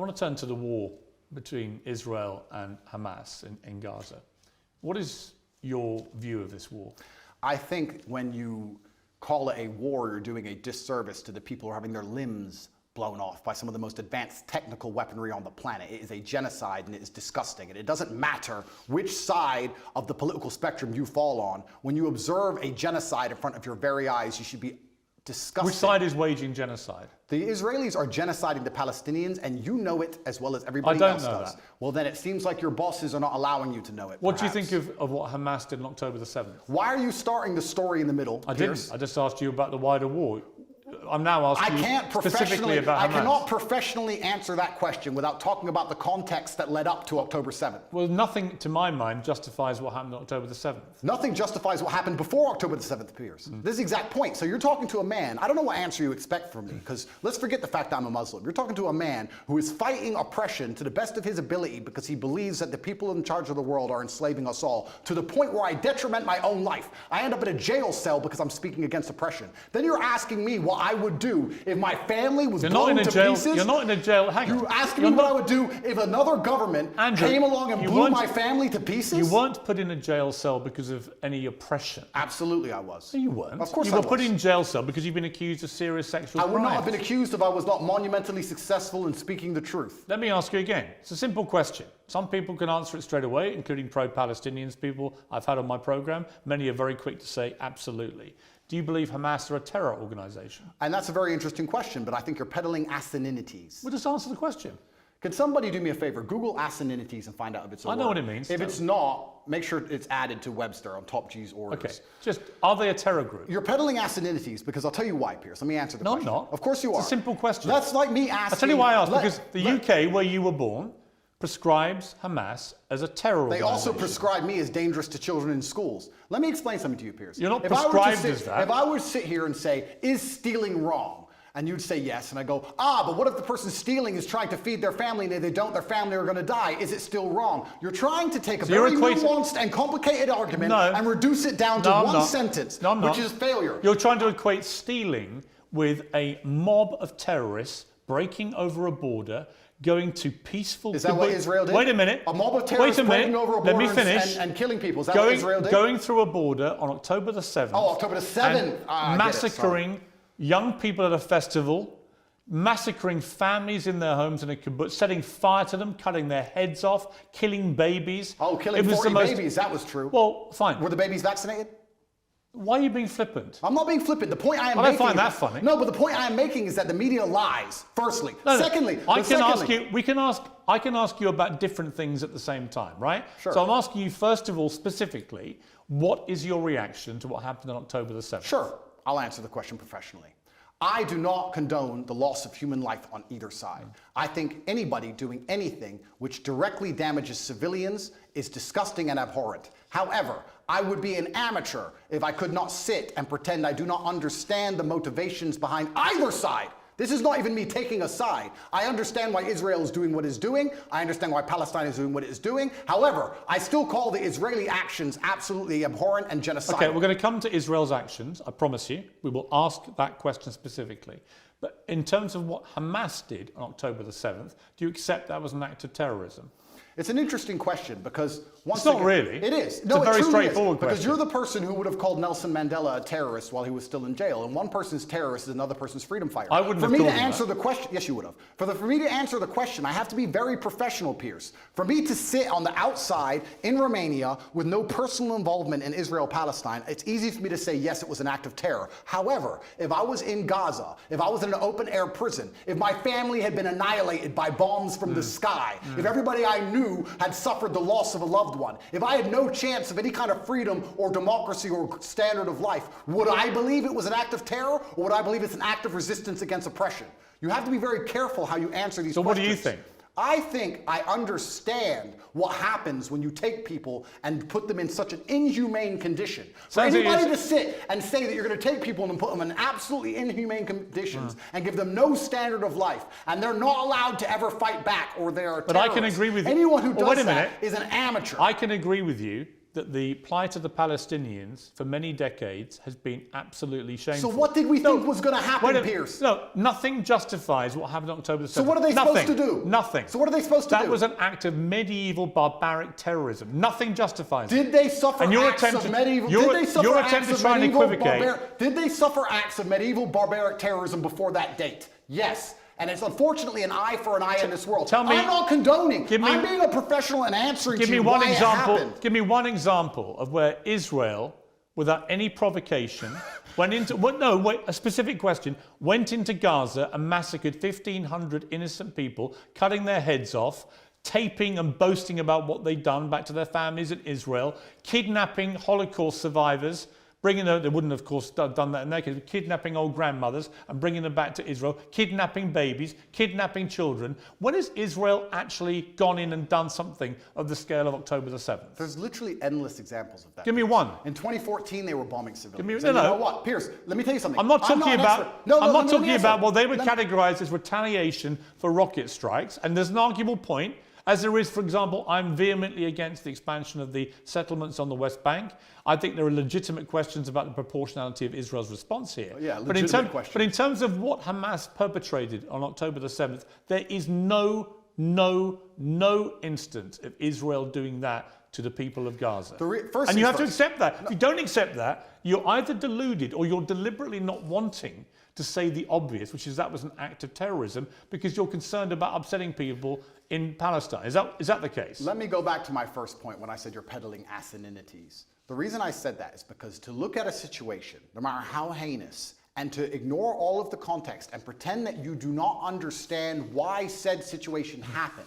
I want to turn to the war between Israel and Hamas in Gaza. What is your view of this war? I think when you call it a war, you're doing a disservice to the people who are having their limbs blown off by some of the most advanced technical weaponry on the planet. It is a genocide and it is disgusting. And it doesn't matter which side of the political spectrum you fall on. When you observe a genocide in front of your very eyes, you should be disgusted. Which side is waging genocide? The Israelis are genociding the Palestinians, and you know it as well as everybody else does. That. Well, then it seems like your bosses are not allowing you to know it. What do you think of what Hamas did on October the 7th? Why are you starting the story in the middle, Piers? Didn't. I just asked you about the wider war. I'm now asking you specifically about Hamas. I cannot professionally answer that question without talking about the context that led up to October 7th. Well, nothing, to my mind, justifies what happened on October the 7th. Nothing justifies what happened before October the 7th, Piers. This is the exact point. So you're talking to a man, I don't know what answer you expect from me, because let's forget the fact that I'm a Muslim. You're talking to a man who is fighting oppression to the best of his ability because he believes that the people in charge of the world are enslaving us all, to the point where I detriment my own life. I end up in a jail cell because I'm speaking against oppression. Then you're asking me what I would do if my family was blown to pieces. You're not in a jail. Hang on. You're asking me what I would do if another government came along and blew my family to pieces? You weren't put in a jail cell because of any oppression. Absolutely I was. No, you weren't. Of course you I were was. put in jail cell because you've been accused of serious sexual crimes. I would not have been accused if I was not monumentally successful in speaking the truth. Let me ask you again. It's a simple question. Some people can answer it straight away, including pro-Palestinians people I've had on my program. Many are very quick to say absolutely. Do you believe Hamas are a terror organization? And that's a very interesting question, but I think you're peddling asininities. Well, just answer the question. Can somebody do me a favor? Google asininities and find out if it's a word. I know what it means. If it's not, make sure it's added to Webster on Top G's orders. Okay. Just, are they a terror group? You're peddling asininities because I'll tell you why, Piers. Let me answer the question. No, I'm not. Of course you are. It's a simple question. That's like me asking... I'll tell you why I asked. Because the UK, where you were born, prescribes Hamas as a terror organization. They also prescribe me as dangerous to children in schools. Let me explain something to you, Piers. You're not prescribed as that. If I were to sit here and say, is stealing wrong? And you'd say yes, and I go, but what if the person stealing is trying to feed their family, and if they don't, their family are going to die? Is it still wrong? You're trying to take a very nuanced and complicated argument and reduce it down to one sentence, which is failure. You're trying to equate stealing with a mob of terrorists breaking over a border, going to peaceful... Is that what Israel did? Wait a minute. A mob of terrorists breaking over a border and killing people. Is that what Israel did? Going through a border on October the 7th. Oh, October the 7th. Massacring young people at a festival, massacring families in their homes in a kibbutz, setting fire to them, cutting their heads off, killing babies. Oh, killing 40 babies. That was true. Well, fine. Were the babies vaccinated? Why are you being flippant? I'm not being flippant. The point I am making... I don't find that funny. No, but the point I am making is that the media lies, firstly. Secondly... I can ask you about different things at the same time, right? Sure. So I'm asking you, first of all, specifically, what is your reaction to what happened on October the 7th? Sure. I'll answer the question professionally. I do not condone the loss of human life on either side. I think anybody doing anything which directly damages civilians is disgusting and abhorrent. However, I would be an amateur if I could not sit and pretend I do not understand the motivations behind either side. This is not even me taking a side. I understand why Israel is doing what it's doing. I understand why Palestine is doing what it's doing. However, I still call the Israeli actions absolutely abhorrent and genocidal. Okay, we're going to come to Israel's actions, I promise you. We will ask that question specifically. But in terms of what Hamas did on October the 7th, do you accept that was an act of terrorism? It's an interesting question because once again... It's not really. It is. It's a very straightforward question. Because you're the person who would have called Nelson Mandela a terrorist while he was still in jail. And one person's terrorist is another person's freedom fighter. I wouldn't have called him that. For me to answer the question... Yes, you would have. For me to answer the question, I have to be very professional, Piers. For me to sit on the outside in Romania with no personal involvement in Israel-Palestine, it's easy for me to say, yes, it was an act of terror. However, if I was in Gaza, if I was in an open-air prison, if my family had been annihilated by bombs from the sky, if everybody I knew had suffered the loss of a loved one, if I had no chance of any kind of freedom or democracy or standard of life, would I believe it was an act of terror, or would I believe it's an act of resistance against oppression? You have to be very careful how you answer these questions. So what do you think? I think I understand what happens when you take people and put them in such an inhumane condition. For anybody to sit and say that you're going to take people and put them in absolutely inhumane conditions and give them no standard of life, and they're not allowed to ever fight back, or they are terrorists. But I can agree with you. Anyone who does that is an amateur. I can agree with you that the plight of the Palestinians for many decades has been absolutely shameful. So what did we think was going to happen, Piers? No, nothing justifies what happened on October the 7th. So what are they supposed to do? Nothing. So what are they supposed to do? That was an act of medieval barbaric terrorism. Nothing justifies it. Did they suffer acts of medieval? Your attempt to try and equivocate. Did they suffer acts of medieval barbaric terrorism before that date? Yes. And it's unfortunately an eye for an eye in this world. Tell me, I'm not condoning. I'm being a professional and answering to you why it happened. Give me one example of where Israel, without any provocation, went into... a specific question. Went into Gaza and massacred 1,500 innocent people, cutting their heads off, taping and boasting about what they'd done back to their families in Israel, kidnapping Holocaust survivors, bringing them, they wouldn't have, of course, done that in their case, but kidnapping old grandmothers and bringing them back to Israel, kidnapping babies, kidnapping children. When has Israel actually gone in and done something of the scale of October the 7th? There's literally endless examples of that. Give me one. In 2014, they were bombing civilians. You know what, Piers, let me tell you something. I'm not talking about, well, they were categorized as retaliation for rocket strikes, and there's an arguable point. As there is, for example, I'm vehemently against the expansion of the settlements on the West Bank. I think there are legitimate questions about the proportionality of Israel's response here. Yeah, but in terms of what Hamas perpetrated on October the 7th, there is no instance of Israel doing that to the people of Gaza. And you have to accept that. If you don't accept that, you're either deluded or you're deliberately not wanting to say the obvious, which is that was an act of terrorism, because you're concerned about upsetting people in Palestine. Is that the case? Let me go back to my first point when I said you're peddling asininities. The reason I said that is because to look at a situation, no matter how heinous, and to ignore all of the context and pretend that you do not understand why said situation happened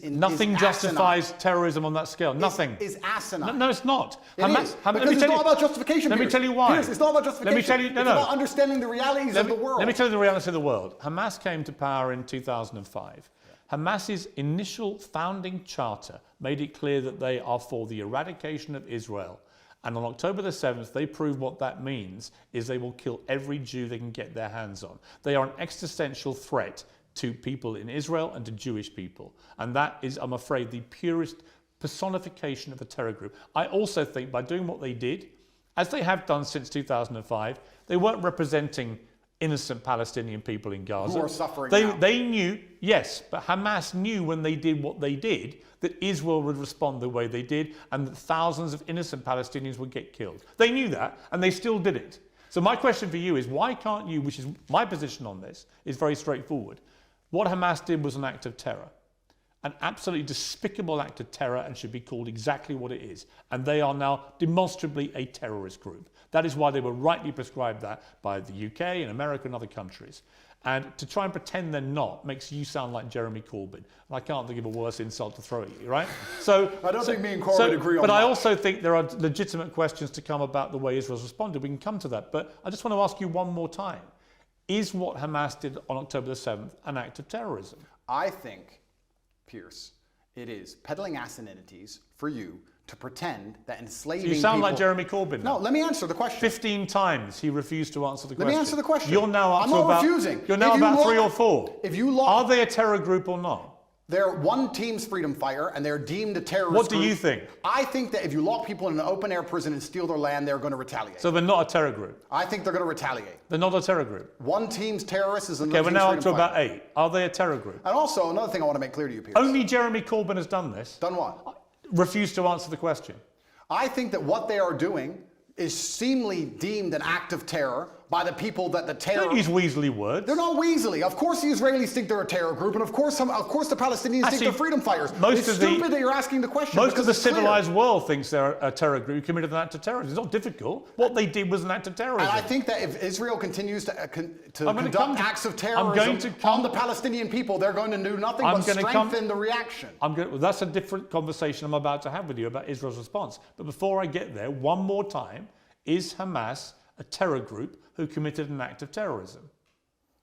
Nothing justifies terrorism on that scale. Nothing. Is asinine. No, it's not. Because it's not about justification. Let me tell you why. Piers, it's not about justification. Let me tell you, it's about understanding the realities of the world. Let me tell you the reality of the world. Hamas came to power in 2005. Hamas's initial founding charter made it clear that they are for the eradication of Israel. And on October the 7th, they proved what that means is they will kill every Jew they can get their hands on. They are an existential threat to people in Israel and to Jewish people. And that is, I'm afraid, the purest personification of a terror group. I also think by doing what they did, as they have done since 2005, they weren't representing innocent Palestinian people in Gaza. Who are suffering now. They knew, yes, but Hamas knew when they did what they did that Israel would respond the way they did and that thousands of innocent Palestinians would get killed. They knew that, and they still did it. So my question for you is, why can't you, which is my position on this, is very straightforward. What Hamas did was an act of terror, an absolutely despicable act of terror, and should be called exactly what it is. And they are now demonstrably a terrorist group. That is why they were rightly prescribed that by the UK and America and other countries. And to try and pretend they're not makes you sound like Jeremy Corbyn. And I can't think of a worse insult to throw at you, right? So I don't think me and Corbyn agree on that. But I also think there are legitimate questions to come about the way Israel's responded. We can come to that. But I just want to ask you one more time. Is what Hamas did on October the 7th an act of terrorism? I think, Piers, it is peddling asininities for you to pretend that enslaving people... You sound like Jeremy Corbyn. No, let me answer the question. 15 times he refused to answer the question. Let me answer the question. You're now up I'm to not about... refusing. You're now about 3 or 4. If you look... Are they a terror group or not? They're one team's freedom fighter, and they're deemed a terrorist What do group. you think? I think that if you lock people in an open-air prison and steal their land, they're going to retaliate. So they're not a terror group? I think they're going to retaliate. They're not a terror group? One team's terrorist is another team's freedom fighter. Okay, we're now up to fighter. about 8. Are they a terror group? And also, another thing I want to make clear to you, Piers. Only Jeremy Corbyn has done this. Done what? Refused to answer the question. I think that what they are doing is seemingly deemed an act of terror by the people that the terror... Don't use weaselly words. They're not weaselly. Of course the Israelis think they're a terror group, and of course the Palestinians think they're freedom fighters. It's stupid that you're asking the question. Most of the civilized world thinks they're a terror group who committed an act of terrorism. It's not difficult. What they did was an act of terrorism. And I think that if Israel continues to conduct acts of terrorism on the Palestinian people, they're going to do nothing but strengthen the reaction. Well, that's a different conversation I'm about to have with you about Israel's response. But before I get there, one more time, is Hamas a terror group who committed an act of terrorism?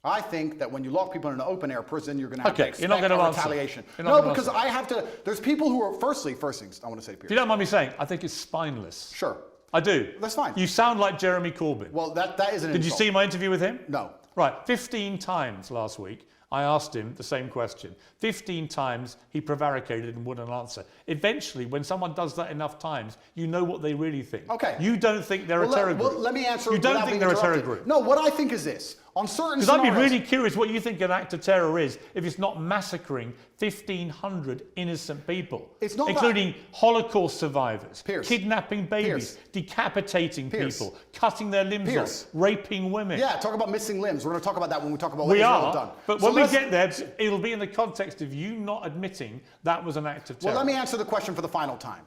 I think that when you lock people in an open-air prison, you're going to have to expect you're not going to retaliation. No, because I have to... There's people who are... First things I want to say to Piers. If you don't mind me saying, I think it's spineless. Sure. I do. That's fine. You sound like Jeremy Corbyn. Well, that is an insult. Did you see my interview with him? No. Right. 15 times last week, I asked him the same question. 15 times he prevaricated and wouldn't answer. Eventually, when someone does that enough times, you know what they really think. Okay. You don't think they're a terror group. Well, let me answer. You don't think they're a terror group. No, what I think is this. On certain Because I'd be really curious what you think an act of terror is if it's not massacring 1,500 innocent people, it's not including Holocaust survivors, Piers. kidnapping babies, decapitating people, cutting their limbs off, raping women. Yeah, talk about missing limbs. We're going to talk about that when we talk about what we Israel are, have done. But so when we get there, it'll be in the context of you not admitting that was an act of terror. Well, let me answer the question for the final time.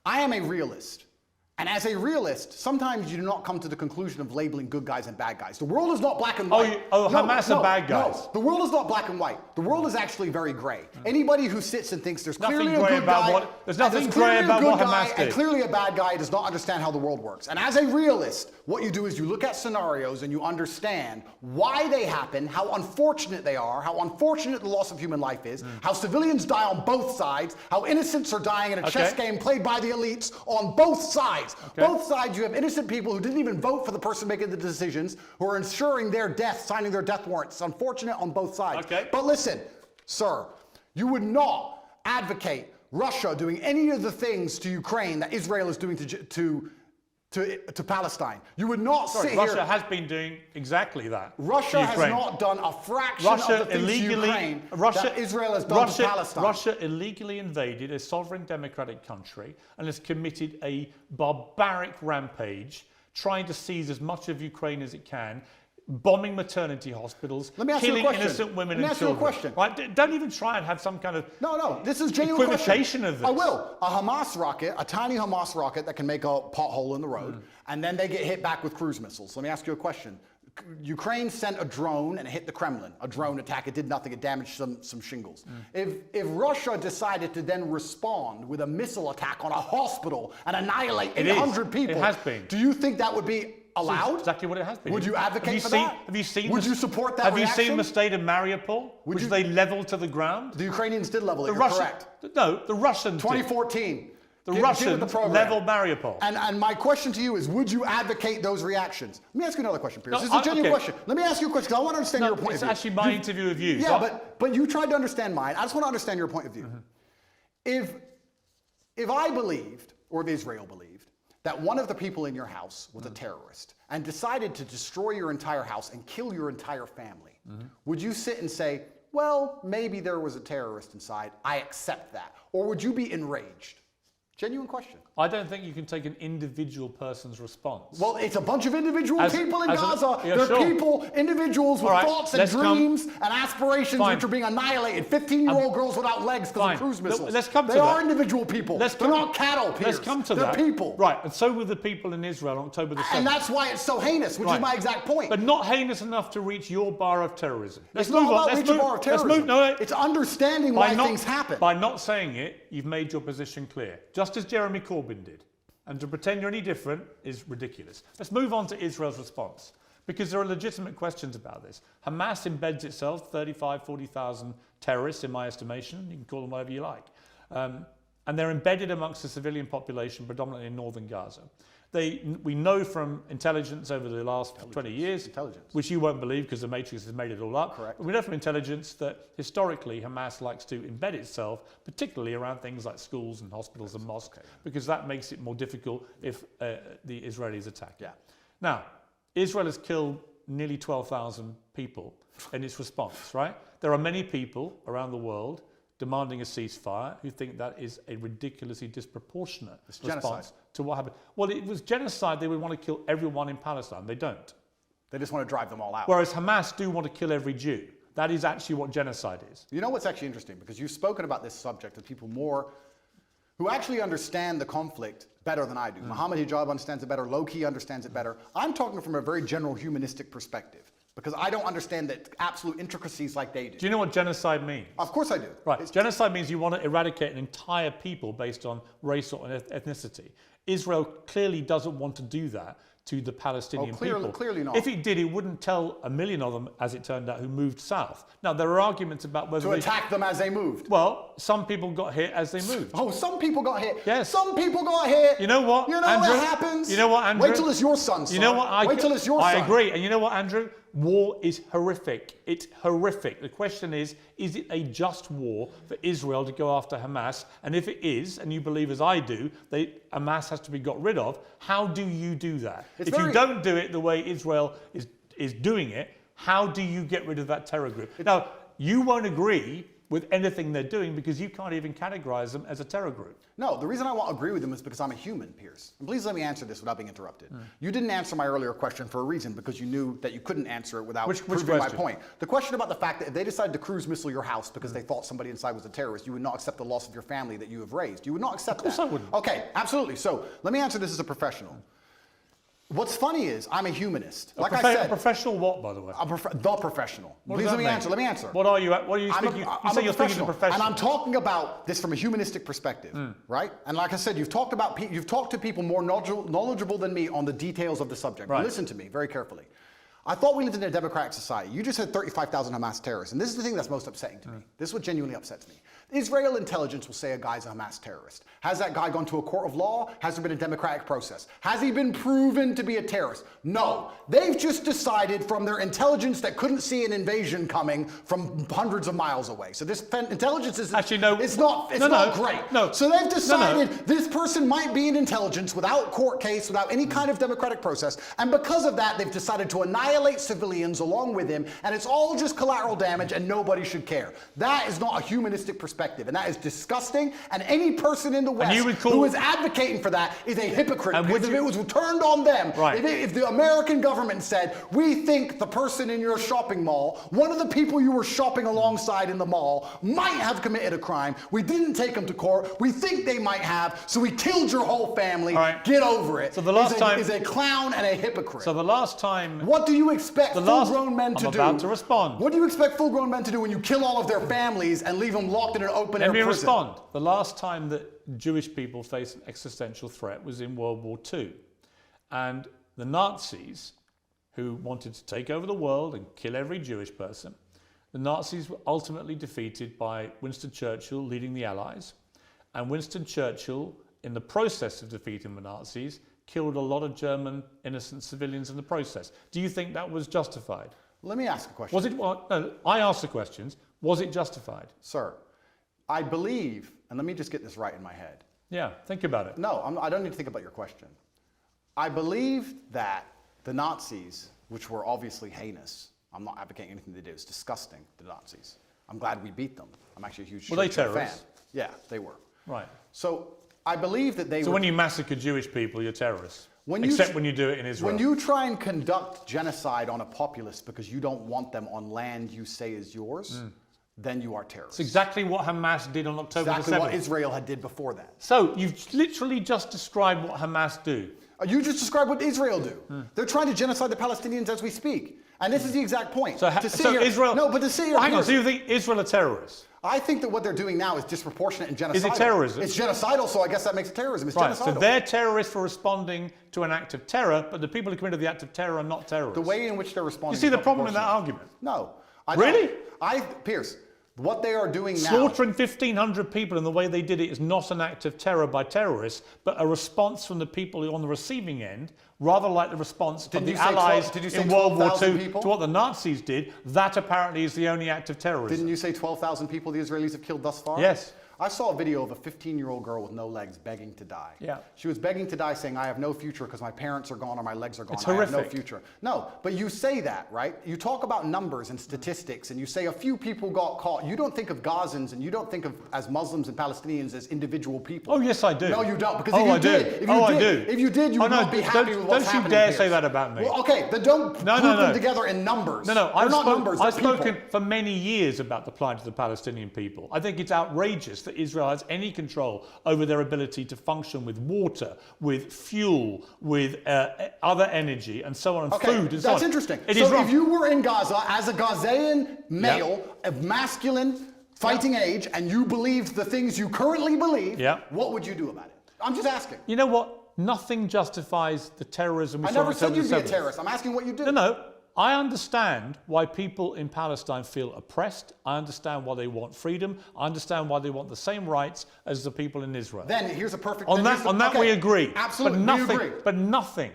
I am a realist. And as a realist, sometimes you do not come to the conclusion of labeling good guys and bad guys. The world is not black and white. Hamas are bad guys. No, the world is not black and white. The world is actually very gray. Anybody who sits and thinks there's clearly a good guy, there's nothing gray about what Hamas did, and clearly a bad guy does not understand how the world works. And as a realist, what you do is you look at scenarios and you understand why they happen, how unfortunate they are, how unfortunate the loss of human life is, how civilians die on both sides, how innocents are dying in a chess game played by the elites on both sides. Both sides, you have innocent people who didn't even vote for the person making the decisions, who are ensuring their death, signing their death warrants. It's unfortunate on both sides. But listen, sir, you would not advocate Russia doing any of the things to Ukraine that Israel is doing to Palestine. You would not sit here. Russia has been doing exactly that. Russia has not done a fraction of the things to Ukraine that Israel has done to Palestine. Russia illegally invaded a sovereign democratic country and has committed a barbaric rampage, trying to seize as much of Ukraine as it can, bombing maternity hospitals, killing innocent women and children. Right? Don't even try and have some kind of this is genuine equivocation of this. I will. A Hamas rocket, a tiny Hamas rocket that can make a pothole in the road, and then they get hit back with cruise missiles. Let me ask you a question. Ukraine sent a drone and it hit the Kremlin. A drone attack. It did nothing. It damaged some shingles. If Russia decided to then respond with a missile attack on a hospital and annihilate 800 people, it has been. Do you think that would be allowed? Exactly what it has been. Would you advocate for that? Have you seen? Would you support that? Have you seen the state of Mariupol, which they leveled to the ground? The Ukrainians did level it. You're correct. No, the Russians. 2014. The Russians leveled Mariupol. And my question to you is, would you advocate those reactions? Let me ask you another question, Piers. This is a genuine question. Let me ask you a question because I want to understand your point of view. It's actually my interview of you. Yeah, but you tried to understand mine. I just want to understand your point of view. If I believed, or if Israel believed, that one of the people in your house was a terrorist and decided to destroy your entire house and kill your entire family, would you sit and say, well, maybe there was a terrorist inside, I accept that? Or would you be enraged? Genuine question. I don't think you can take an individual person's response. Well, it's a bunch of individual people in Gaza. They're people, individuals with thoughts and dreams and aspirations which are being annihilated. 15-year-old girls without legs because of cruise missiles. Let's come to they are individual people. They're not cattle, Piers. Let's come to that. They're people. Right, and so were the people in Israel on October the 7th. And that's why it's so heinous, which is my exact point. But not heinous enough to reach your bar of terrorism. It's not about reaching bar of terrorism. It's understanding why things happen. By not saying it, you've made your position clear. Just as Jeremy Corbyn did. And to pretend you're any different is ridiculous. Let's move on to Israel's response, because there are legitimate questions about this. Hamas embeds itself, 40,000 terrorists in my estimation. You can call them whatever you like. And they're embedded amongst the civilian population, predominantly in northern Gaza. We know from intelligence over the last 20 years, which you won't believe because the Matrix has made it all up. Correct. But we know from intelligence that historically Hamas likes to embed itself, particularly around things like schools and hospitals and mosques, because that makes it more difficult if the Israelis attack. Yeah. Now, Israel has killed nearly 12,000 people in its response, right? There are many people around the world demanding a ceasefire who think that is a ridiculously disproportionate response to what happened. Well, it was genocide. They would want to kill everyone in Palestine. They don't. They just want to drive them all out. Whereas Hamas do want to kill every Jew. That is actually what genocide is. You know what's actually interesting? Because you've spoken about this subject with people who actually understand the conflict better than I do. Mohammed Hijab understands it better. Low-key understands it better. I'm talking from a very general humanistic perspective, because I don't understand the absolute intricacies like they do. Do you know what genocide means? Of course I do. Right. Genocide means you want to eradicate an entire people based on race or ethnicity. Israel clearly doesn't want to do that to the Palestinian people. Clearly not. If it did, it wouldn't tell a million of them, as it turned out, who moved south. Now, there are arguments about whether to attack them as they moved. Well, some people got hit as they moved. Oh, some people got hit. Yes. Some people got hit. You know what, You know Andrew? what happens? You know what, Andrew? Wait till it's your son, son. You know what? Wait till it's your son. I agree. And you know what, Andrew? War is horrific. It's horrific. The question is it a just war for Israel to go after Hamas? And if it is, and you believe as I do, Hamas has to be got rid of, how do you do that? If you don't do it the way Israel is doing it, how do you get rid of that terror group? Now, you won't agree with anything they're doing because you can't even categorize them as a terror group. No, the reason I won't agree with them is because I'm a human, Piers. And please let me answer this without being interrupted. You didn't answer my earlier question for a reason, because you knew that you couldn't answer it without proving my point. The question about the fact that if they decided to cruise missile your house because they thought somebody inside was a terrorist, you would not accept the loss of your family that you have raised. You would not accept that. Of course I wouldn't. Okay, absolutely. So let me answer this as a professional. What's funny is I'm a humanist. Like I said, a professional what, by the way? The professional. Please let me answer. Let me answer. What are you? What are you thinking? You say you're thinking of professional, and I'm talking about this from a humanistic perspective, right? And like I said, you've talked to people more knowledgeable than me on the details of the subject. Right. Listen to me very carefully. I thought we lived in a democratic society. You just said 35,000 Hamas terrorists, and this is the thing that's most upsetting to me. This is what genuinely upsets me. Israel intelligence will say a guy's a Hamas terrorist. Has that guy gone to a court of law? Has there been a democratic process? Has he been proven to be a terrorist? No. They've just decided from their intelligence that couldn't see an invasion coming from hundreds of miles away. So this intelligence is actually no. It's not great. No. So they've decided this person might be in intelligence without court case, without any kind of democratic process, and because of that, they've decided to annihilate civilians along with him, and it's all just collateral damage, and nobody should care. That is not a humanistic perspective, and that is disgusting. And any person in the West who is advocating for that is a hypocrite. Because if it was turned on them, if the American government said, we think the person in your shopping mall, one of the people you were shopping alongside in the mall, might have committed a crime. We didn't take them to court. We think they might have, so we killed your whole family. Get over it. So the last time is a clown and a hypocrite. So the last time, what do you expect full-grown men to do? I'm about to respond. What do you expect full-grown men to do when you kill all of their families and leave them locked in an open-air prison? Let me respond. The last time that Jewish people faced an existential threat was in World War II. And the Nazis, who wanted to take over the world and kill every Jewish person, the Nazis were ultimately defeated by Winston Churchill leading the Allies. And Winston Churchill, in the process of defeating the Nazis, killed a lot of German innocent civilians in the process. Do you think that was justified? Let me ask a question. Was it? Well, no, I asked the questions. Was it justified? Sir, I believe, and let me just get this right in my head. Yeah, think about it. No, I don't need to think about your question. I believe that the Nazis, which were obviously heinous, I'm not advocating anything they did, it's disgusting, the Nazis. I'm glad we beat them. I'm actually a huge Were they terrorists? fan. Yeah, they were. Right. So I believe that they were... So when you massacre Jewish people, you're terrorists? Except when you do it in Israel. When you try and conduct genocide on a populace because you don't want them on land you say is yours, then you are terrorists. It's exactly what Hamas did on October the 7th. Exactly what Israel had did before that. So you've literally just described what Hamas do. You just described what Israel do. They're trying to genocide the Palestinians as we speak. And this is the exact point. So Israel... No, but to sit here... Hang on, so you think Israel are terrorists? I think that what they're doing now is disproportionate and genocidal. Is it terrorism? It's genocidal, so I guess that makes it terrorism. It's genocidal. So they're terrorists for responding to an act of terror, but the people who committed the act of terror are not terrorists. The way in which they're responding... You see the problem in that argument? No. Really? Piers, what they are doing now... Slaughtering 1,500 people in the way they did it is not an act of terror by terrorists, but a response from the people who are on the receiving end, rather like the response of the Allies in World War II to what the Nazis did. That apparently is the only act of terrorism. Didn't you say 12,000 people the Israelis have killed thus far? Yes. I saw a video of a 15-year-old girl with no legs begging to die. Yeah. She was begging to die saying, I have no future because my parents are gone or my legs are gone. It's horrific. I have no future. No, but you say that, right? You talk about numbers and statistics and you say a few people got caught. You don't think of Gazans and you don't think of as Muslims and Palestinians as individual people. Oh, yes, I do. No, you don't. Because if you did, you would not be happy with what's happening. Don't you dare say that about me. Well, okay, then don't group them together in numbers. No, they're not numbers, they're I've spoken people. for many years about the plight of the Palestinian people. I think it's outrageous that Israel has any control over their ability to function with water, with fuel, with other energy, and so on, and food, and so on. That's interesting. It so is wrong. If you were in Gaza as a Gazan male of masculine fighting age, and you believed the things you currently believe, what would you do about it? I'm just asking. You know what? Nothing justifies the terrorism we saw. I never said you'd be a terrorist. I'm asking what you do. No. I understand why people in Palestine feel oppressed. I understand why they want freedom. I understand why they want the same rights as the people in Israel. Then here's a perfect... On that we agree. Absolutely, we agree. But nothing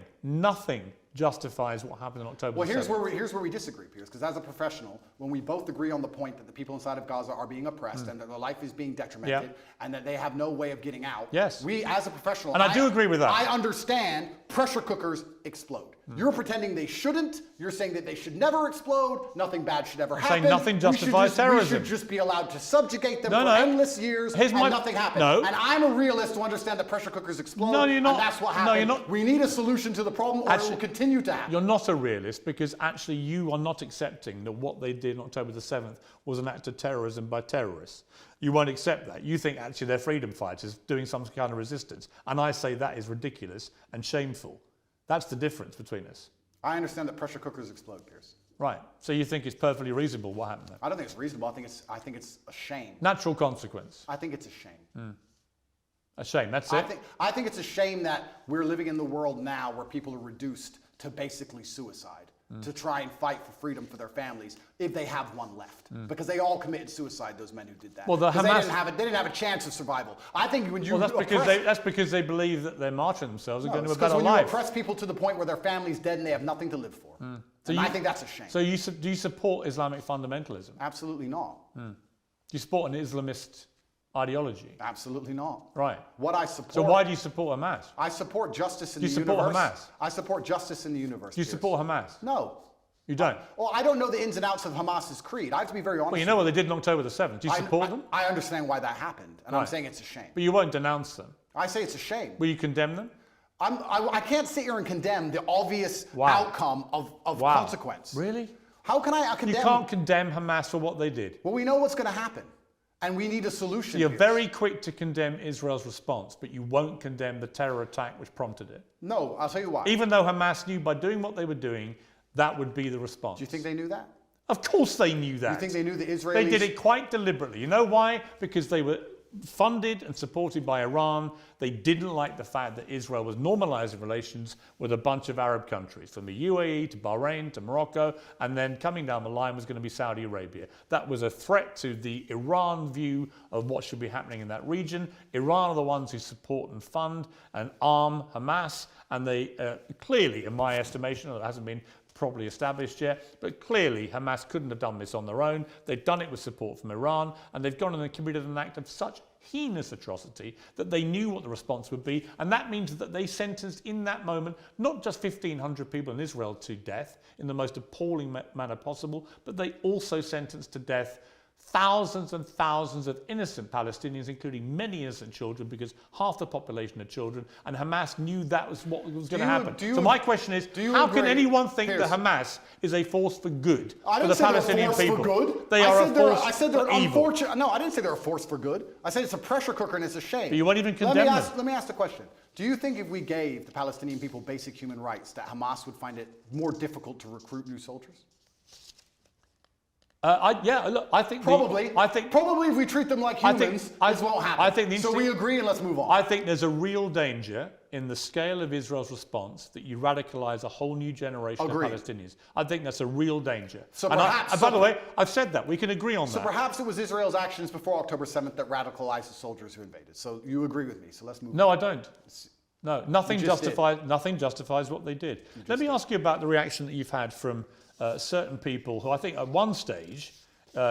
justifies what happened on October Well, the 7th. here's where we disagree, Piers, because as a professional, when we both agree on the point that the people inside of Gaza are being oppressed and that their life is being detrimented and that they have no way of getting out, Yes. we, as a professional, And I do agree with that. I understand pressure cookers explode. You're pretending they shouldn't. You're saying that they should never explode. Nothing bad should ever happen. saying nothing justifies terrorism. We should just be allowed to subjugate them No, for no. endless years and nothing happens. No. And I'm a realist to understand that pressure cookers explode. No, you're not. And that's what No, happens. you're not. We need a solution to the problem or it Actually, will continue to happen. You're not a realist because actually you are not accepting that what they did on October the 7th was an act of terrorism by terrorists. You won't accept that. You think actually they're freedom fighters doing some kind of resistance. And I say that is ridiculous and shameful. That's the difference between us. I understand that pressure cookers explode, Piers. Right. So you think it's perfectly reasonable what happened there? I don't think it's reasonable. I think it's a shame. Natural consequence. I think it's a shame. A shame. That's it. I think it's a shame that we're living in the world now where people are reduced to basically suicide to try and fight for freedom for their families if they have one left, because they all committed suicide. Those men who did that. Well, the Because Hamas- they didn't have a chance of survival. I think when you Well, that's because they believe that they're martyring themselves and going to a better when life. you oppress people to the point where their family's dead and they have nothing to live for. And I think that's a shame. So do you support Islamic fundamentalism? Absolutely not. Do you support an Islamist ideology? Absolutely not. Right. What I support. So why do you support Hamas? I support justice in Do the you support universe. Hamas? I support justice in the universe. Do you Piers. support Hamas? No. You don't? Well, I don't know the ins and outs of Hamas's creed. I have to be very honest. Well, you know what they did on October the 7th. Do you support them? I understand why that happened, and I'm Right. saying it's a shame. But you won't denounce them. I say it's a shame. Will you condemn them? I can't sit here and condemn the obvious Wow. outcome of Wow. consequence. Really? How can I You condemn? can't condemn Hamas for what they did. Well, we know what's going to happen, and we need a solution. You're Piers. very quick to condemn Israel's response, but you won't condemn the terror attack which prompted it. No, I'll tell you why. Even though Hamas knew by doing what they were doing, that would be the response. Do you think they knew that? Of course they knew that. You think they knew the Israelis? They did it quite deliberately. You know why? Because they were funded and supported by Iran. They didn't like the fact that Israel was normalizing relations with a bunch of Arab countries, from the UAE to Bahrain to Morocco, and then coming down the line was going to be Saudi Arabia. That was a threat to the Iran view of what should be happening in that region. Iran are the ones who support and fund and arm Hamas, and they clearly, in my estimation, it hasn't been properly established yet, but clearly Hamas couldn't have done this on their own. They've done it with support from Iran, and they've gone and committed an act of such heinous atrocity that they knew what the response would be, and that means that they sentenced in that moment not just 1,500 people in Israel to death in the most appalling manner possible, but they also sentenced to death thousands and thousands of innocent Palestinians, including many innocent children, because half the population are children, and Hamas knew that was what was going to happen. So my question is, how can anyone think that Hamas is a force for good for the Palestinian people? They are a force I said they're for evil. unfortunate. No, I didn't say they're a force for good. I said it's a pressure cooker and it's a shame. But you won't even condemn them. Let me ask the question. Do you think if we gave the Palestinian people basic human rights, that Hamas would find it more difficult to recruit new soldiers? I think probably if we treat them like humans, this won't happen. So we agree and let's move on. I think there's a real danger in the scale of Israel's response that you radicalize a whole new generation of Palestinians. I think that's a real danger. So by the way, I've said that. We can agree on that. So perhaps it was Israel's actions before October 7th that radicalized the soldiers who invaded. So you agree with me. So let's move on. No, I don't. No, nothing justifies what they did. Let me ask you about the reaction that you've had from certain people who I think at one stage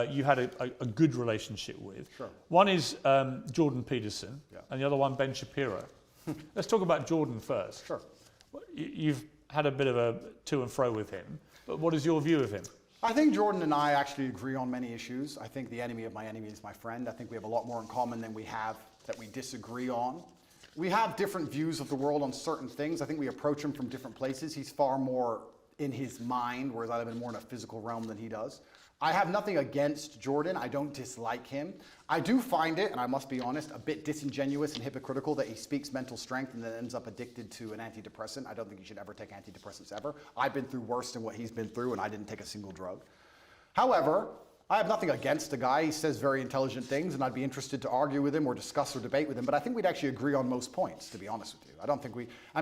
you had a good relationship with. Sure. One is Jordan Peterson, and the other one Ben Shapiro. Let's talk about Jordan first. Sure. You've had a bit of a to and fro with him, but what is your view of him? I think Jordan and I actually agree on many issues. I think the enemy of my enemy is my friend. I think we have a lot more in common than we have that we disagree on. We have different views of the world on certain things. I think we approach him from different places. He's far more in his mind, whereas I live in more in a physical realm than he does. I have nothing against Jordan. I don't dislike him. I do find it, and I must be honest, a bit disingenuous and hypocritical that he speaks mental strength and then ends up addicted to an antidepressant. I don't think he should ever take antidepressants ever. I've been through worse than what he's been through, and I didn't take a single drug. However, I have nothing against the guy. He says very intelligent things, and I'd be interested to argue with him or discuss or debate with him, but I think we'd actually agree on most points, to be honest with you. I don't think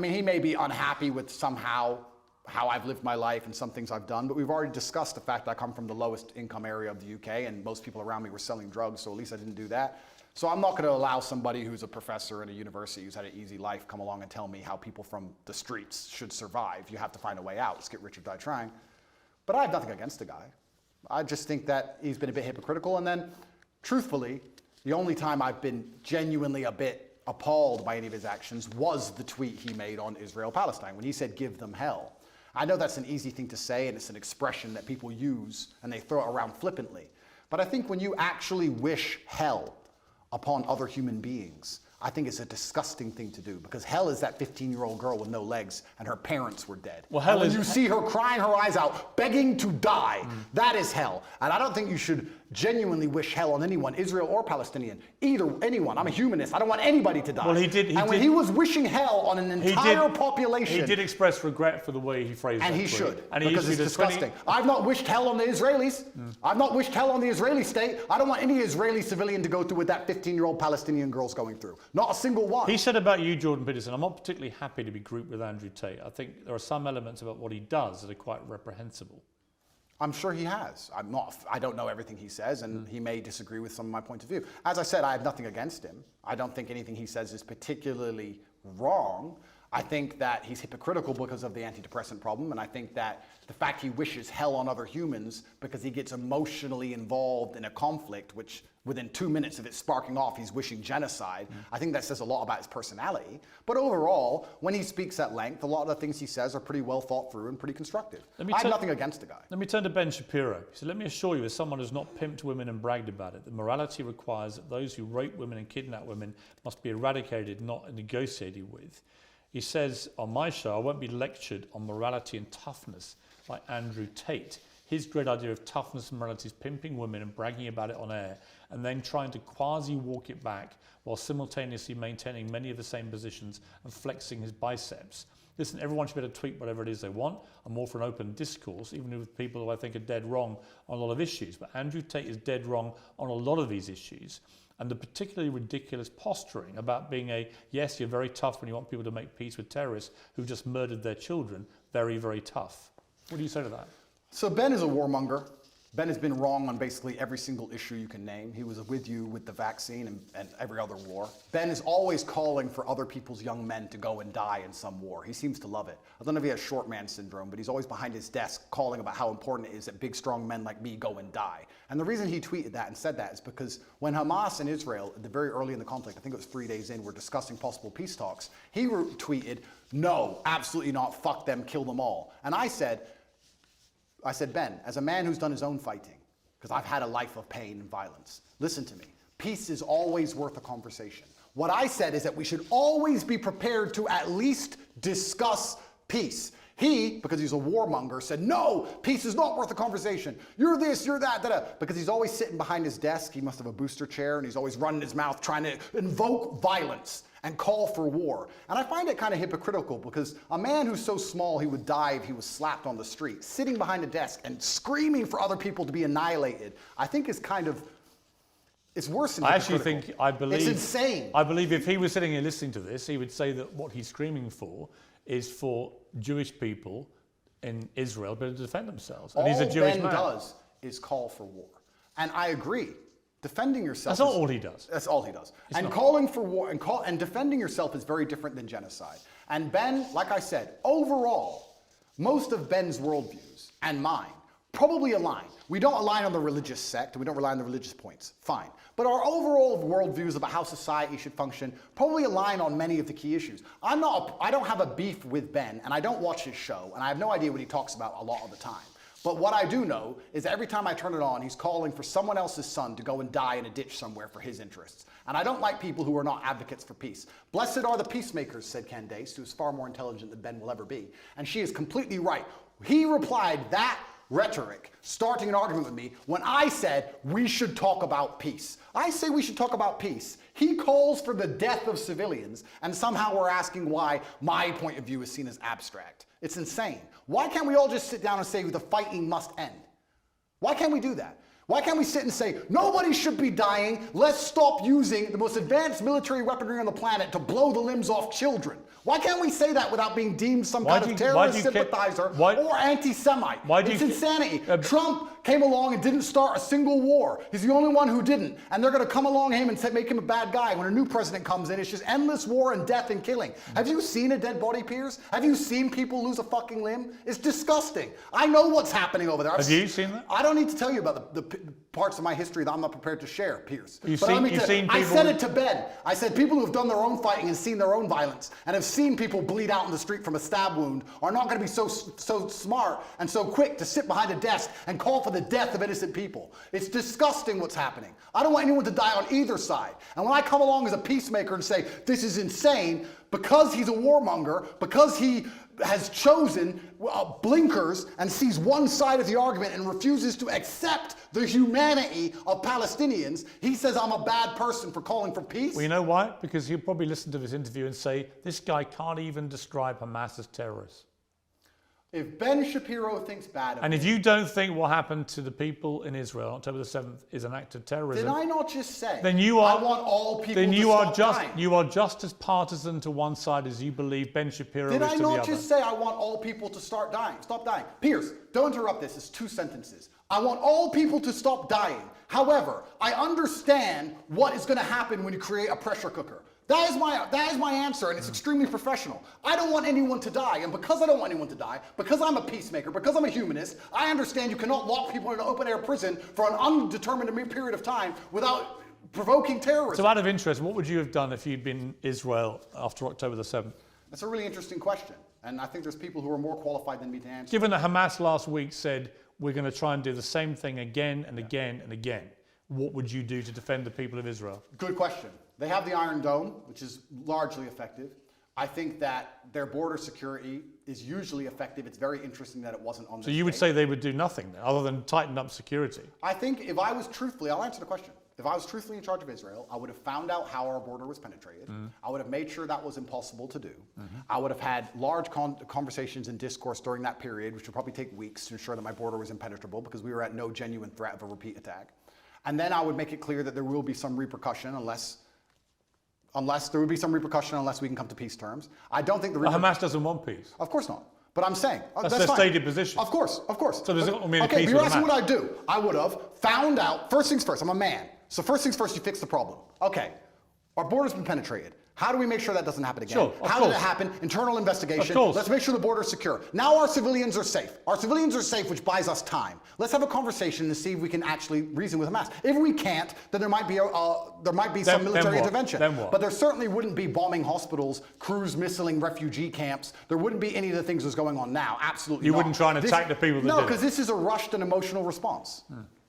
he may be unhappy with somehow how I've lived my life and some things I've done, but we've already discussed the fact that I come from the lowest income area of the UK, and most people around me were selling drugs, so at least I didn't do that. So I'm not going to allow somebody who's a professor at a university who's had an easy life come along and tell me how people from the streets should survive. You have to find a way out. Let's get rich or die trying. But I have nothing against the guy. I just think that he's been a bit hypocritical. And then, truthfully, the only time I've been genuinely a bit appalled by any of his actions was the tweet he made on Israel-Palestine when he said, give them hell. I know that's an easy thing to say, and it's an expression that people use and they throw it around flippantly. But I think when you actually wish hell upon other human beings, I think it's a disgusting thing to do, because hell is that 15-year-old girl with no legs and her parents were dead. Well, hell and when is, you see her crying her eyes out, begging to die, that is hell. And I don't think you should genuinely wish hell on anyone, Israel or Palestinian, anyone. I'm a humanist. I don't want anybody to die. Well, he did. When he was wishing hell on an entire population, he did express regret for the way he phrased it. And he should, and because it's disgusting. I've not wished hell on the Israelis. I've not wished hell on the Israeli state. I don't want any Israeli civilian to go through what that 15-year-old Palestinian girl's going through. Not a single one. He said about you, Jordan Peterson, I'm not particularly happy to be grouped with Andrew Tate. I think there are some elements about what he does that are quite reprehensible. I'm sure he has. I don't know everything he says, and he may disagree with some of my point of view. As I said, I have nothing against him. I don't think anything he says is particularly wrong. I think that he's hypocritical because of the antidepressant problem, and I think that the fact he wishes hell on other humans because he gets emotionally involved in a conflict, which within 2 minutes of it sparking off, he's wishing genocide. I think that says a lot about his personality. But overall, when he speaks at length, a lot of the things he says are pretty well thought through and pretty constructive. I have nothing against the guy. Let me turn to Ben Shapiro. He said, let me assure you, as someone who's not pimped women and bragged about it, that morality requires that those who rape women and kidnap women must be eradicated, not negotiated with. He says, on my show, I won't be lectured on morality and toughness by Andrew Tate. His great idea of toughness and morality is pimping women and bragging about it on air, and then trying to quasi-walk it back while simultaneously maintaining many of the same positions and flexing his biceps. Listen, everyone should be able to tweet whatever it is they want. I'm all for an open discourse, even with people who I think are dead wrong on a lot of issues. But Andrew Tate is dead wrong on a lot of these issues. And the particularly ridiculous posturing about being yes, you're very tough when you want people to make peace with terrorists who've just murdered their children, very, very tough. What do you say to that? So Ben is a warmonger. Ben has been wrong on basically every single issue you can name. He was with you with the vaccine and every other war. Ben is always calling for other people's young men to go and die in some war. He seems to love it. I don't know if he has short man syndrome, but he's always behind his desk calling about how important it is that big, strong men like me go and die. And the reason he tweeted that and said that is because when Hamas and Israel, at the very early in the conflict, I think it was 3 days in, were discussing possible peace talks, he tweeted, no, absolutely not, fuck them, kill them all. And I said, Ben, as a man who's done his own fighting, because I've had a life of pain and violence, listen to me. Peace is always worth a conversation. What I said is that we should always be prepared to at least discuss peace. He, because he's a warmonger, said, no, peace is not worth a conversation. You're this, you're that, da-da. Because he's always sitting behind his desk. He must have a booster chair, and he's always running his mouth trying to invoke violence and call for war. And I find it kind of hypocritical, because a man who's so small he would die if he was slapped on the street, sitting behind a desk and screaming for other people to be annihilated, I think is kind of, it's worse than hypocritical. It's insane. I believe if he was sitting here listening to this, he would say that what he's screaming for is for Jewish people in Israel to defend themselves. And he's a Jewish man. All Ben does is call for war. And I agree. Defending yourself. That's not all he does. That's all he does. And calling for war and defending yourself is very different than genocide. And Ben, like I said, overall, most of Ben's worldviews and mine probably align. We don't align on the religious sect, and we don't rely on the religious points. Fine. But our overall worldviews about how society should function probably align on many of the key issues. I don't have a beef with Ben, and I don't watch his show, and I have no idea what he talks about a lot of the time. But what I do know is that every time I turn it on, he's calling for someone else's son to go and die in a ditch somewhere for his interests. And I don't like people who are not advocates for peace. Blessed are the peacemakers, said Candace, who is far more intelligent than Ben will ever be. And she is completely right. He replied that rhetoric, starting an argument with me, when I said we should talk about peace. I say we should talk about peace. He calls for the death of civilians, and somehow we're asking why my point of view is seen as abstract. It's insane. Why can't we all just sit down and say the fighting must end? Why can't we do that? Why can't we sit and say, nobody should be dying, let's stop using the most advanced military weaponry on the planet to blow the limbs off children? Why can't we say that without being deemed some kind of terrorist sympathizer or anti-Semite? It's insanity. Trump came along and didn't start a single war. He's the only one who didn't. And they're going to come along him and make him a bad guy. When a new president comes in, it's just endless war and death and killing. Have you seen a dead body, Piers? Have you seen people lose a fucking limb? It's disgusting. I know what's happening over there. Have you seen that? I don't need to tell you about the parts of my history that I'm not prepared to share, Piers. You've seen people... I said it to Ben. I said people who have done their own fighting and seen their own violence and have seen people bleed out in the street from a stab wound are not going to be so smart and so quick to sit behind a desk and call for the death of innocent people. It's disgusting what's happening. I don't want anyone to die on either side. And when I come along as a peacemaker and say, this is insane, because he's a warmonger, because he has chosen blinkers and sees one side of the argument and refuses to accept the humanity of Palestinians, he says I'm a bad person for calling for peace. Well, you know why? Because he'll probably listen to this interview and say, this guy can't even describe Hamas as terrorists. If Ben Shapiro thinks bad of And if you don't think what happened to the people in Israel on October the 7th is an act of terrorism, did I not just say then you are, I want all people then to you stop are just dying? You are just as partisan to one side as you believe Ben Shapiro Did is I to the other. not just say I want all people to stop dying? Piers, don't interrupt this. It's 2 sentences. I want all people to stop dying. However, I understand what is going to happen when you create a pressure cooker. That is my answer, and it's extremely professional. I don't want anyone to die, and because I don't want anyone to die, because I'm a peacemaker, because I'm a humanist, I understand you cannot lock people in an open-air prison for an undetermined period of time without provoking terrorism. So out of interest, what would you have done if you'd been Israel after October the 7th? That's a really interesting question, and I think there's people who are more qualified than me to answer. Given that Hamas last week said, we're going to try and do the same thing again and again and again, what would you do to defend the people of Israel? Good question. They have the Iron Dome, which is largely effective. I think that their border security is usually effective. It's very interesting that it wasn't on this So you would day. say they would do nothing then, other than tighten up security? I think if I was truthfully, I'll answer the question. If I was truthfully in charge of Israel, I would have found out how our border was penetrated. I would have made sure that was impossible to do. I would have had large conversations and discourse during that period, which would probably take weeks to ensure that my border was impenetrable because we were at no genuine threat of a repeat attack. And then I would make it clear that there will be some repercussion unless we can come to peace terms. I don't think the Hamas doesn't want peace. Of course not. But I'm saying that's their fine. stated position. Of course. So does it mean okay, peace but you're with asking Hamas? what I'd do. I would have found out. First things first. I'm a man. So first things first, you fix the problem. Okay, our border's been penetrated. How do we make sure that doesn't happen again? Sure, How did it happen? Internal investigation. Of course. Let's make sure the border's secure. Now our civilians are safe. Our civilians are safe, which buys us time. Let's have a conversation and see if we can actually reason with Hamas. If we can't, then there might be some military intervention. Then what? But there certainly wouldn't be bombing hospitals, cruise missiling refugee camps. There wouldn't be any of the things that's going on now. Absolutely You not. wouldn't try and attack the people that No, did it. because this is a rushed and emotional response.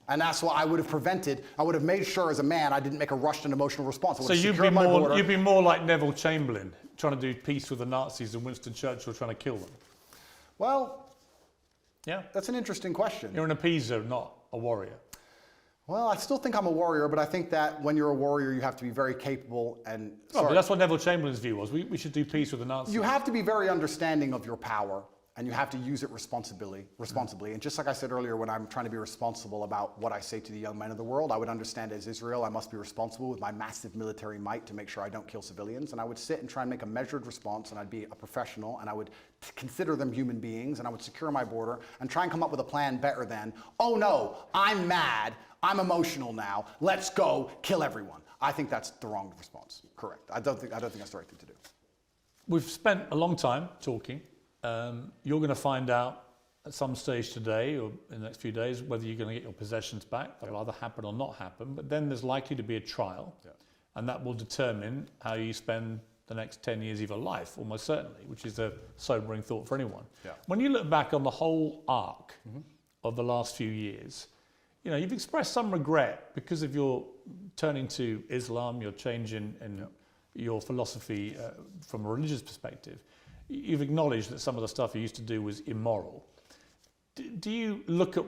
And that's what I would have prevented. I would have made sure as a man I didn't make a rushed and emotional response. So you'd be more like Neville Chamberlain, trying to do peace with the Nazis and Winston Churchill trying to kill them. Well, yeah, that's an interesting question. You're an appeaser, not a warrior. Well, I still think I'm a warrior, but I think that when you're a warrior, you have to be very capable and... But that's what Neville Chamberlain's view was. We should do peace with the Nazis. You have to be very understanding of your power, and you have to use it responsibly. And just like I said earlier, when I'm trying to be responsible about what I say to the young men of the world, I would understand as Israel, I must be responsible with my massive military might to make sure I don't kill civilians. And I would sit and try and make a measured response, and I'd be a professional, and I would consider them human beings, and I would secure my border and try and come up with a plan better than, oh no, I'm mad, I'm emotional now, let's go kill everyone. I think that's the wrong response. Correct. I don't think that's the right thing to do. We've spent a long time talking. You're going to find out at some stage today or in the next few days whether you're going to get your possessions back. That will either happen or not happen. But then there's likely to be a trial, and that will determine how you spend the next 10 years of your life, almost certainly, which is a sobering thought for anyone. When you look back on the whole arc of the last few years, you know, you've expressed some regret because of your turning to Islam, your change in your philosophy from a religious perspective. You've acknowledged that some of the stuff you used to do was immoral. Do you look at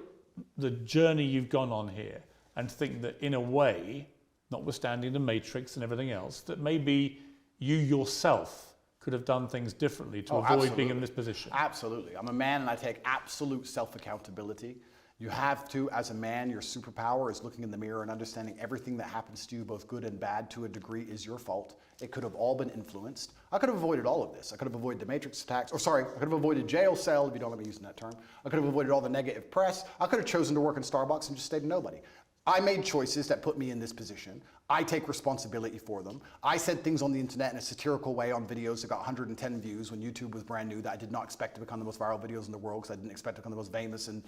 the journey you've gone on here and think that in a way, notwithstanding the matrix and everything else, that maybe you yourself could have done things differently to avoid being in this position? Absolutely. I'm a man and I take absolute self-accountability. You have to, as a man, your superpower is looking in the mirror and understanding everything that happens to you, both good and bad, to a degree is your fault. It could have all been influenced. I could have avoided all of this. I could have avoided the Matrix attacks, I could have avoided jail cell, if you don't let me use that term. I could have avoided all the negative press. I could have chosen to work in Starbucks and just stayed a nobody. I made choices that put me in this position. I take responsibility for them. I said things on the internet in a satirical way on videos that got 110 views when YouTube was brand new that I did not expect to become the most viral videos in the world because I didn't expect to become the most famous and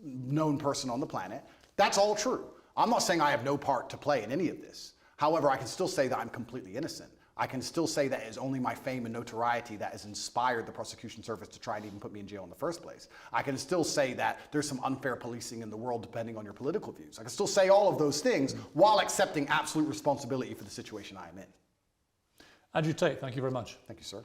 known person on the planet. That's all true. I'm not saying I have no part to play in any of this. However, I can still say that I'm completely innocent. I can still say that it is only my fame and notoriety that has inspired the prosecution service to try and even put me in jail in the first place. I can still say that there's some unfair policing in the world depending on your political views. I can still say all of those things while accepting absolute responsibility for the situation I am in. Andrew Tate, thank you very much. Thank you, sir.